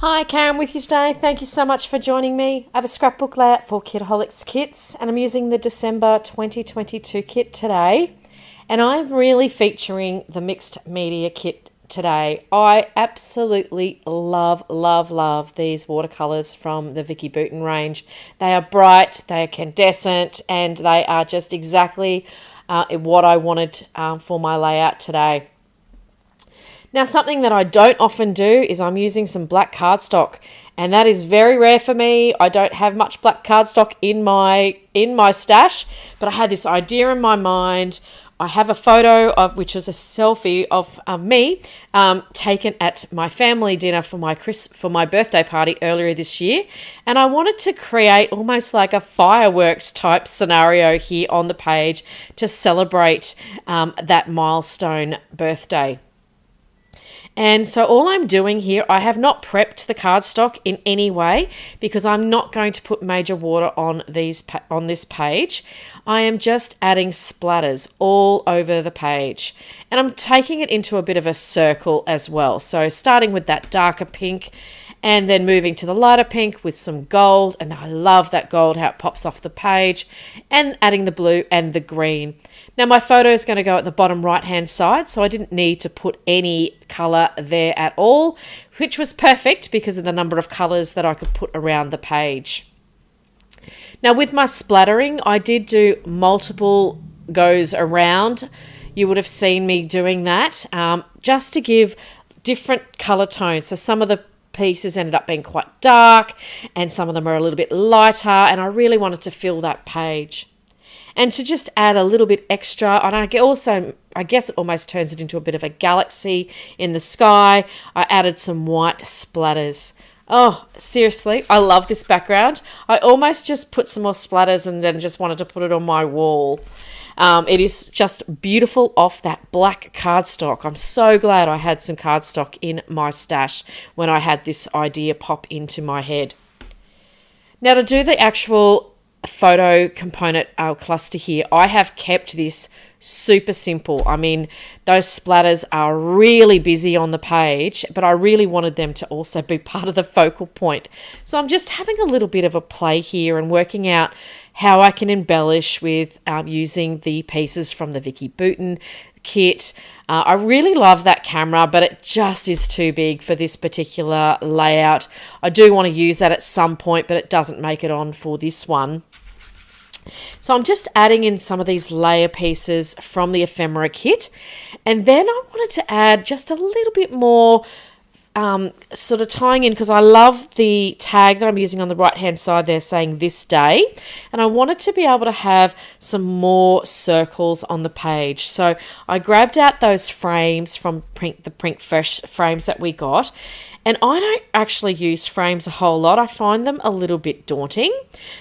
Hi, Karen with you today. Thank you so much for joining me. I have a scrapbook layout for Kitaholic Kits and I'm using the December 2022 kit today. And I'm really featuring the mixed media kit today. I absolutely love these watercolours from the Vicky Bouton range. They are bright, they are incandescent, and they are just exactly what I wanted for my layout today. Now, something that I don't often do is I'm using some black cardstock, and that is very rare for me. I don't have much black cardstock in my stash, but I had this idea in my mind. I have a photo of which was a selfie of me taken at my family dinner for my birthday party earlier this year, and I wanted to create almost like a fireworks type scenario here on the page to celebrate that milestone birthday. And so all I'm doing here, I have not prepped the cardstock in any way because I'm not going to put major water on this page. I am just adding splatters all over the page. And I'm taking it into a bit of a circle as well. So starting with that darker pink and then moving to the lighter pink with some gold. And I love that gold, how it pops off the page, and adding the blue and the green. Now my photo is going to go at the bottom right hand side, so I didn't need to put any colour there at all, which was perfect because of the number of colours that I could put around the page. Now with my splattering, I did do multiple goes around. You would have seen me doing that just to give different colour tones. So some of the pieces ended up being quite dark and some of them are a little bit lighter, and I really wanted to fill that page. And to just add a little bit extra, and I guess it almost turns it into a bit of a galaxy in the sky, I added some white splatters. Oh, seriously, I love this background. I almost just put some more splatters and then just wanted to put it on my wall. It is just beautiful off that black cardstock. I'm so glad I had some cardstock in my stash when I had this idea pop into my head. Now to do the actual photo component cluster here, I have kept this super simple. I mean, those splatters are really busy on the page, but I really wanted them to also be part of the focal point. So I'm just having a little bit of a play here and working out how I can embellish with using the pieces from the Vicky Bouton kit. I really love that camera, but it just is too big for this particular layout. I do want to use that at some point, but it doesn't make it on for this one. So I'm just adding in some of these layer pieces from the ephemera kit, and then I wanted to add just a little bit more sort of tying in, because I love the tag that I'm using on the right hand side there saying this day, and I wanted to be able to have some more circles on the page. So I grabbed out those frames from the Print Fresh frames that we got, and I don't actually use frames a whole lot. I find them a little bit daunting,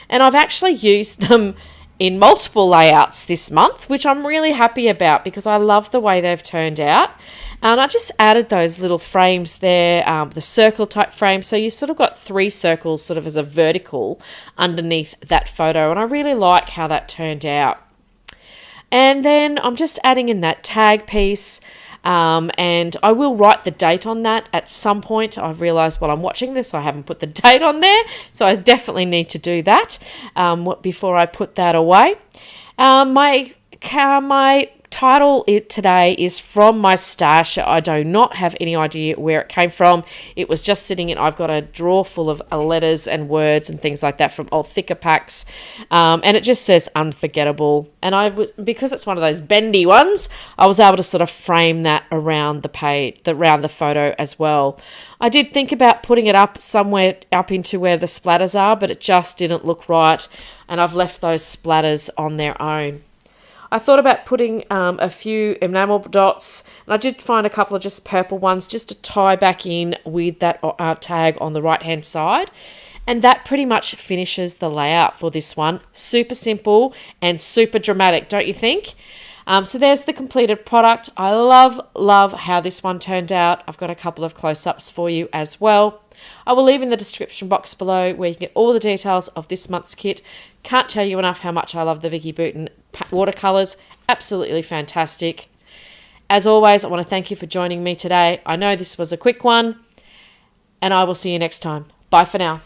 and I've actually used them in multiple layouts this month, which I'm really happy about because I love the way they've turned out. And I just added those little frames there, the circle type frame. So you've sort of got 3 circles sort of as a vertical underneath that photo. And I really like how that turned out. And then I'm just adding in that tag piece. And I will write the date on that at some point. I've realised while I'm watching this I haven't put the date on there, so I definitely need to do that before I put that away. My title today is from my stash. I do not have any idea where it came from. It was just sitting in, I've got a drawer full of letters and words and things like that from old thicker packs, and it just says unforgettable, and because it's one of those bendy ones, I was able to sort of frame that around the page, around the photo as well. I did think about putting it up somewhere up into where the splatters are, but it just didn't look right, and I've left those splatters on their own. I thought about putting a few enamel dots, and I did find a couple of just purple ones just to tie back in with that tag on the right hand side. And that pretty much finishes the layout for this one. Super simple and super dramatic, don't you think? So there's the completed product. I love how this one turned out. I've got a couple of close-ups for you as well. I will leave in the description box below where you can get all the details of this month's kit. Can't tell you enough how much I love the Vicky Bouton watercolours. Absolutely fantastic. As always, I want to thank you for joining me today. I know this was a quick one. and I will see you next time. Bye for now.